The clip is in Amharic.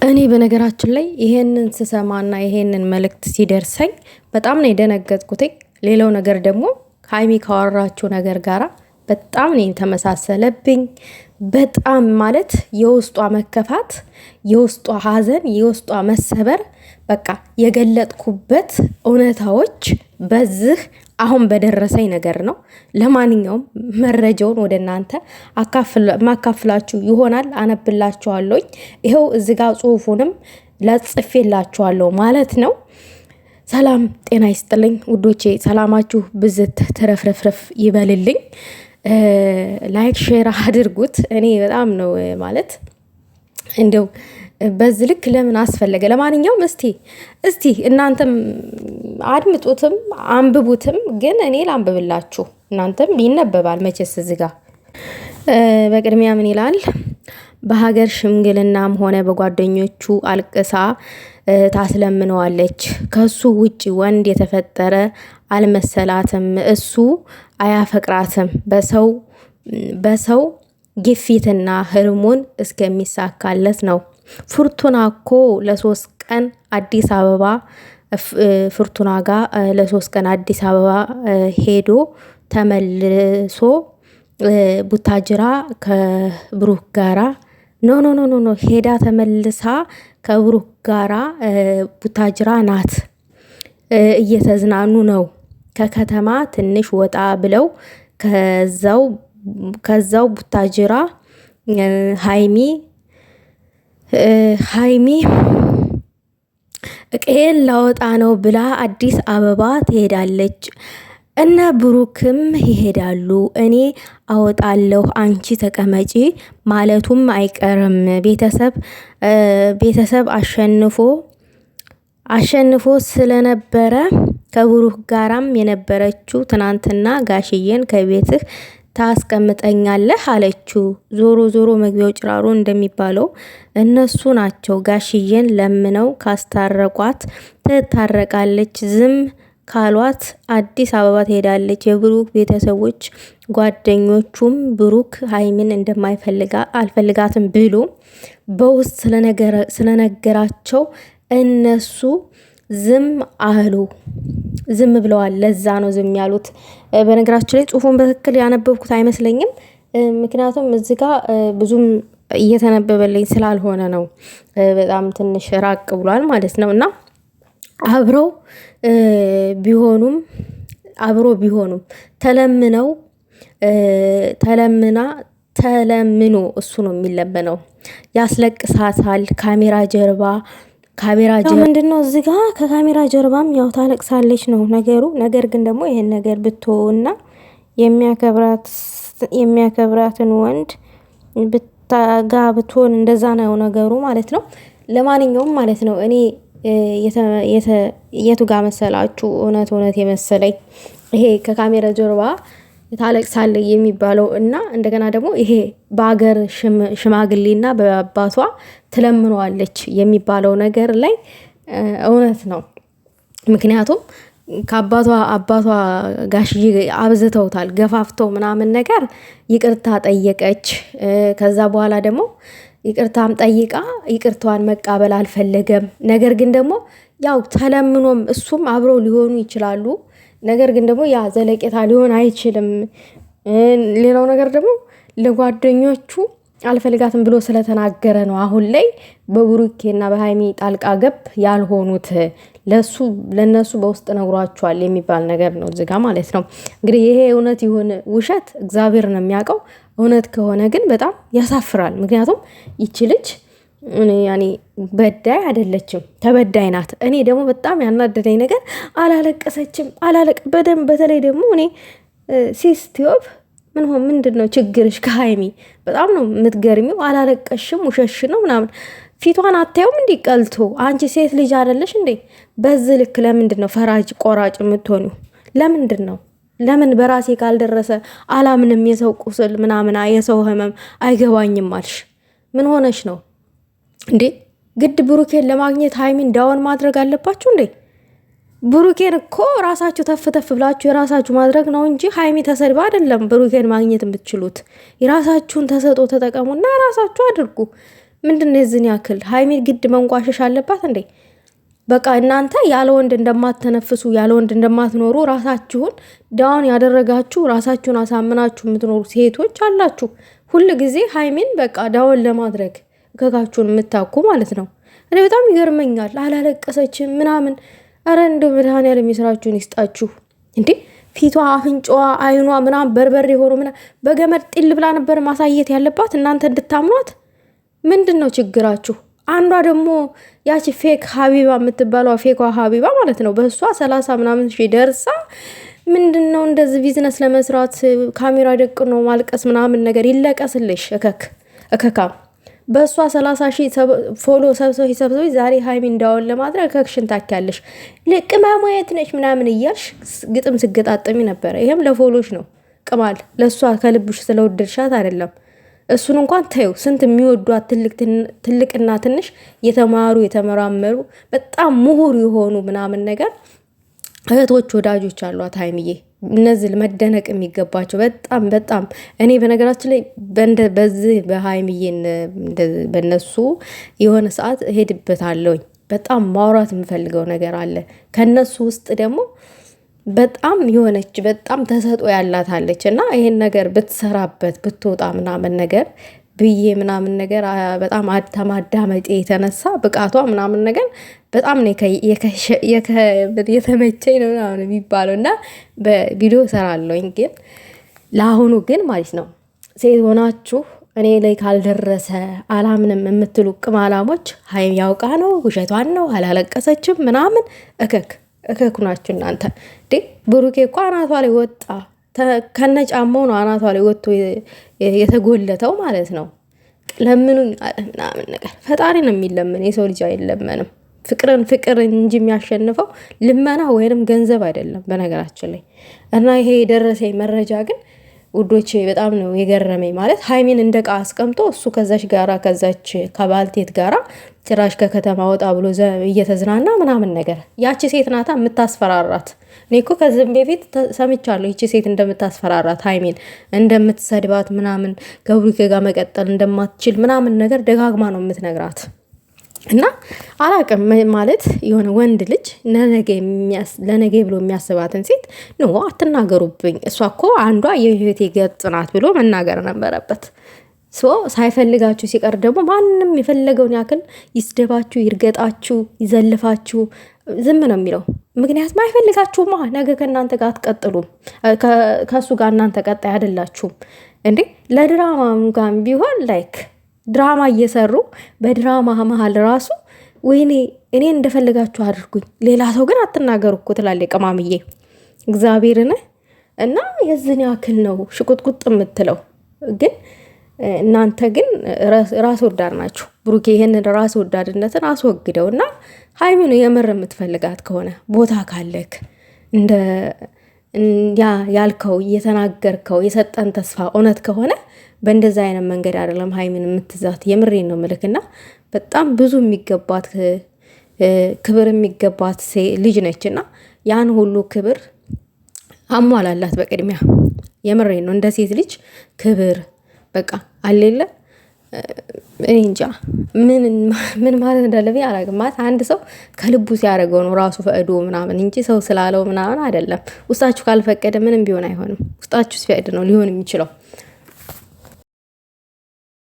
እኔ በነገራችን ላይ ይሄንን ስሰማና ይሄንን መልእክት ሲደርሰኝ በጣም ነው የደነገጥኩትኝ። ሌላው ነገር ደግሞ ሀይሚ ካወራችው ነገር ጋራ በጣም ነው የተመሳሰለብኝ። በጣም ማለት የውስጧ መከፋት፣ የውስጧ ሀዘን፣ የውስጧ መሰበር በቃ የገለጥኩበት እውነታዎች በዚህ አሁን በደረሰኝ ነገር ነው። ለማንኛውም መረጃውን ወደ እናንተ ማካፍላችሁ ይሆናል። አነብላችኋለሁኝ። ይኸው እዚህ ጋር ጽሁፉንም ለጽፌላችኋለሁ ማለት ነው። ሰላም ጤና ይስጥልኝ ውዶቼ፣ ሰላማችሁ ብዝት ትረፍረፍረፍ ይበልልኝ። ላይክ ሼር አድርጉት። እኔ በጣም ነው ማለት እንደው በዚህ ልክ ለምን አስፈለገ? ለማንኛውም እስቲ እናንተም አድምጡትም አንብቡትም፣ ግን እኔ ላንብብላችሁ፣ እናንተም ይነበባል መቼስ እዚህ ጋር። በቅድሚያ ምን ይላል? በሀገር ሽምግልናም ሆነ በጓደኞቹ አልቅሳ ታስለምነዋለች። ከሱ ውጭ ወንድ የተፈጠረ አልመሰላትም። እሱ አያፈቅራትም። በሰው ግፊትና ህልሙን እስከሚሳካለት ነው። ፍርቱና እኮ ለሶስት ቀን አዲስ አበባ ፍርቱና ጋር ለሶስት ቀን አዲስ አበባ ሄዶ ተመልሶ ቡታጅራ ከብሩክ ጋራ ኖ ኖ ኖ ኖ ሄዳ ተመልሳ ከብሩክ ጋራ ቡታጅራ ናት። እየተዝናኑ ነው። ከከተማ ትንሽ ወጣ ብለው ከዛው ቡታጅራ ሀይሚ እቅዬን ላወጣ ነው ብላ አዲስ አበባ ትሄዳለች። እነ ብሩክም ይሄዳሉ። እኔ አወጣለሁ አንቺ ተቀመጪ ማለቱም አይቀርም። ቤተሰብ አሸንፎ ስለነበረ ከብሩክ ጋራም የነበረችው ትናንትና ጋሽዬን ከቤትህ ታስቀምጠኛለህ አለችው። ዞሮ ዞሮ መግቢያው ጭራሮ እንደሚባለው እነሱ ናቸው። ጋሽዬን ለምነው ካስታረቋት ትታረቃለች። ዝም ካሏት አዲስ አበባ ትሄዳለች። የብሩክ ቤተሰቦች ጓደኞቹም ብሩክ ሀይሚን አልፈልጋትም ብሎ በውስጥ ስለነገራቸው እነሱ ዝም አሉ። ዝም ብለዋል። ለዛ ነው ዝም ያሉት። በነገራችን ላይ ጽሁፉን በትክክል ያነበብኩት አይመስለኝም። ምክንያቱም እዚህ ጋር ብዙም እየተነበበልኝ ስላልሆነ ነው። በጣም ትንሽ ራቅ ብሏል ማለት ነው። እና አብሮ ቢሆኑም ተለምኖ እሱ ነው የሚለመነው። ያስለቅሳታል። ካሜራ ጀርባ ምንድነው እዚህ ጋር ከካሜራ ጀርባም ያው ታለቅሳለች ነው ነገሩ። ነገር ግን ደግሞ ይሄን ነገር ብትወውና የሚያከብራትን ወንድ ብታጋ ብትሆን እንደዛ ነው ነገሩ ማለት ነው። ለማንኛውም ማለት ነው እኔ የቱ ጋር መሰላችሁ እውነት የመሰለኝ ይሄ ከካሜራ ጀርባ ታለቅሳለች የሚባለው እና እንደገና ደግሞ ይሄ በሀገር ሽማግሌና በአባቷ ትለምነዋለች የሚባለው ነገር ላይ እውነት ነው። ምክንያቱም አባቷ ጋሽዬ አብዝተውታል፣ ገፋፍተው ምናምን ነገር ይቅርታ ጠየቀች። ከዛ በኋላ ደግሞ ይቅርታም ጠይቃ ይቅርታዋን መቃበል አልፈለገም። ነገር ግን ደግሞ ያው ተለምኖም እሱም አብረው ሊሆኑ ይችላሉ። ነገር ግን ደግሞ ያ ዘለቄታ ሊሆን አይችልም። ሌላው ነገር ደግሞ ለጓደኞቹ አልፈልጋትም ብሎ ስለተናገረ ነው አሁን ላይ በብሩኬና በሀይሚ ጣልቃ ገብ ያልሆኑት። ለነሱ በውስጥ ነግሯቸዋል የሚባል ነገር ነው እዚህ ጋር ማለት ነው። እንግዲህ ይሄ እውነት ይሁን ውሸት እግዚአብሔር ነው የሚያውቀው። እውነት ከሆነ ግን በጣም ያሳፍራል። ምክንያቱም ይቺ ልጅ ያኔ በዳይ አይደለችም፣ ተበዳይ ናት። እኔ ደግሞ በጣም ያናደደኝ ነገር አላለቀሰችም። በደንብ በተለይ ደግሞ እኔ ሲስቲዮብ ምንድን ነው ችግርሽ ከሀይሚ? በጣም ነው የምትገርሚው። አላለቀሽም ውሸሽ ነው ምናምን ፊቷን አታዩም? እንዲ ቀልቶ አንቺ ሴት ልጅ አይደለሽ እንዴ? በዚህ ልክ ለምንድን ነው ፈራጅ ቆራጭ የምትሆኑ? ለምንድን ነው? ለምን በራሴ ካልደረሰ አላምንም፣ የሰው ቁስል ምናምን የሰው ህመም አይገባኝም አልሽ? ምን ሆነሽ ነው እንዴ? ግድ ብሩኬን ለማግኘት ሀይሚን ዳውን ማድረግ አለባችሁ እንዴ? ብሩኬን እኮ ራሳችሁ ተፍ ብላችሁ የራሳችሁ ማድረግ ነው እንጂ ሀይሚ ተሰድባ አይደለም ብሩኬን ማግኘት የምትችሉት። የራሳችሁን ተሰጦ ተጠቀሙና ራሳችሁ አድርጉ። ምንድነው የዝን ያክል ሀይሚ ግድ መንቋሸሽ አለባት እንዴ? በቃ እናንተ ያለ ወንድ እንደማትተነፍሱ ያለ ወንድ እንደማትኖሩ ራሳችሁን ዳውን ያደረጋችሁ ራሳችሁን አሳምናችሁ የምትኖሩ ሴቶች አላችሁ። ሁል ጊዜ ሀይሚን በቃ ዳውን ለማድረግ እከካችሁን የምታኩ ማለት ነው። እኔ በጣም ይገርመኛል። አላለቀሰችም ምናምን። አረ እንደው መድኃኒዓለም የስራችሁን ይስጣችሁ እንዴ! ፊቷ፣ አፍንጫዋ፣ አይኗ ምናምን በርበሬ ሆኖ ምናምን በገመድ ጢል ብላ ነበር ማሳየት ያለባት እናንተ እንድታምኗት። ምንድን ነው ችግራችሁ? አንዷ ደግሞ ያቺ ፌክ ሀቢባ የምትባለው ፌኳ ሀቢባ ማለት ነው። በእሷ 30 ምናምን ሺህ ደርሳ ምንድን ነው እንደዚህ ቢዝነስ ለመስራት ካሜራ ደቅ ነው ማልቀስ ምናምን ነገር ይለቀስልሽ። እከካም በእሷ 30 ሺህ ፎሎ ሰብሰቢ ዛሬ ሀይሚ እንዳውን ለማድረግ እከክሽን ታኪያለሽ። ቅመሟ የት ነች ምናምን እያልሽ ግጥም ስገጣጠሚ ነበረ። ይሄም ለፎሎች ነው ቅማል። ለእሷ ከልብሽ ስለወደድሻት አይደለም። እሱን እንኳን ተይው። ስንት የሚወዷት ትልቅና ትንሽ የተማሩ የተመራመሩ በጣም ምሁር የሆኑ ምናምን ነገር እህቶች ወዳጆች አሏት ሀይሚዬ። እነዚህ መደነቅ የሚገባቸው በጣም እኔ በነገራችን ላይ በዚህ በሀይሚዬን በነሱ የሆነ ሰዓት እሄድበታለሁኝ። በጣም ማውራት የምፈልገው ነገር አለ። ከነሱ ውስጥ ደግሞ በጣም የሆነች በጣም ተሰጦ ያላታለች እና ይሄን ነገር ብትሰራበት ብትወጣ ምናምን ነገር ብዬ ምናምን ነገር በጣም ተማዳመጤ የተነሳ ብቃቷ ምናምን ነገር በጣም ነው የተመቸኝ ነው ምናምን የሚባለው እና በቪዲዮ እሰራለሁኝ። ግን ለአሁኑ ግን ማለት ነው ሴት ሆናችሁ እኔ ላይ ካልደረሰ አላምንም የምትሉ ቅማላሞች ሀይሚ ያውቃ ነው ውሸቷን ነው አላለቀሰችም ምናምን እከኩ ናችሁ እናንተ። ብሩኬ እኮ አናቷ ላይ ወጣ ከነ ጫማው ነው አናቷ ላይ ወጥቶ የተጎለተው ማለት ነው። ለምኑኝ አለ ምናምን ነገር። ፈጣሪ ነው የሚለምን፣ የሰው ልጅ አይለመንም። ፍቅር እንጂ የሚያሸንፈው ልመና ወይንም ገንዘብ አይደለም በነገራችን ላይ። እና ይሄ የደረሰኝ መረጃ ግን ውዶቼ በጣም ነው የገረመኝ። ማለት ሀይሚን እንደ ዕቃ አስቀምጦ እሱ ከዛች ከባልቴት ጋራ ጭራሽ ከከተማ ወጣ ብሎ እየተዝናና ምናምን ነገር። ያቺ ሴት ናታ የምታስፈራራት። እኔ እኮ ከዚህም በፊት ሰምቻለሁ ይቺ ሴት እንደምታስፈራራት ሀይሚን እንደምትሰድባት ምናምን ከብሩኬ ጋር መቀጠል እንደማትችል ምናምን ነገር ደጋግማ ነው የምትነግራት። እና አላቅም ማለት የሆነ ወንድ ልጅ ለነገ ብሎ የሚያስባትን ሴት ኖ አትናገሩብኝ፣ እሷ እኮ አንዷ የህይወቴ ገጽ ናት ብሎ መናገር ነበረበት። ሳይፈልጋችሁ ሲቀር ደግሞ ማንም የፈለገውን ያክል ይስደባችሁ፣ ይርገጣችሁ፣ ይዘልፋችሁ ዝም ነው የሚለው። ምክንያቱም አይፈልጋችሁማ። ነገ ከእናንተ ጋር አትቀጥሉም። ከእሱ ጋር እናንተ ቀጣይ አይደላችሁም እንዴ። ለድራማ እንኳን ቢሆን ላይክ ድራማ እየሰሩ በድራማ መሀል ራሱ ወይኔ እኔ እንደፈለጋችሁ አድርጉኝ፣ ሌላ ሰው ግን አትናገሩ እኮ ትላለች ቅማምዬ እግዚአብሔርን። እና የዝን ያክል ነው ሽቁጥቁጥ የምትለው ግን እናንተ ግን ራስ ወዳድ ናችሁ። ብሩኬ ይሄንን ራስ ወዳድነትን አስወግደው እና ሀይሚን የምር የምትፈልጋት ከሆነ ቦታ ካለክ እንደ ያልከው እየተናገርከው የሰጠን ተስፋ እውነት ከሆነ በእንደዛ አይነት መንገድ አይደለም ሀይሚን የምትዛት። የምሬን ነው ምልክና በጣም ብዙ የሚገባት ክብር የሚገባት ልጅ ነች እና ያን ሁሉ ክብር አሟላላት በቅድሚያ። የምሬን ነው እንደ ሴት ልጅ ክብር በቃ አሌለ እኔ እንጃ ምን ማለት እንዳለብኝ አላውቅም። ማለት አንድ ሰው ከልቡ ሲያደርገው ነው ራሱ ፈቅዶ ምናምን እንጂ ሰው ስላለው ምናምን አይደለም። ውስጣችሁ ካልፈቀደ ምንም ቢሆን አይሆንም። ውስጣችሁ ሲፈቅድ ነው ሊሆን የሚችለው።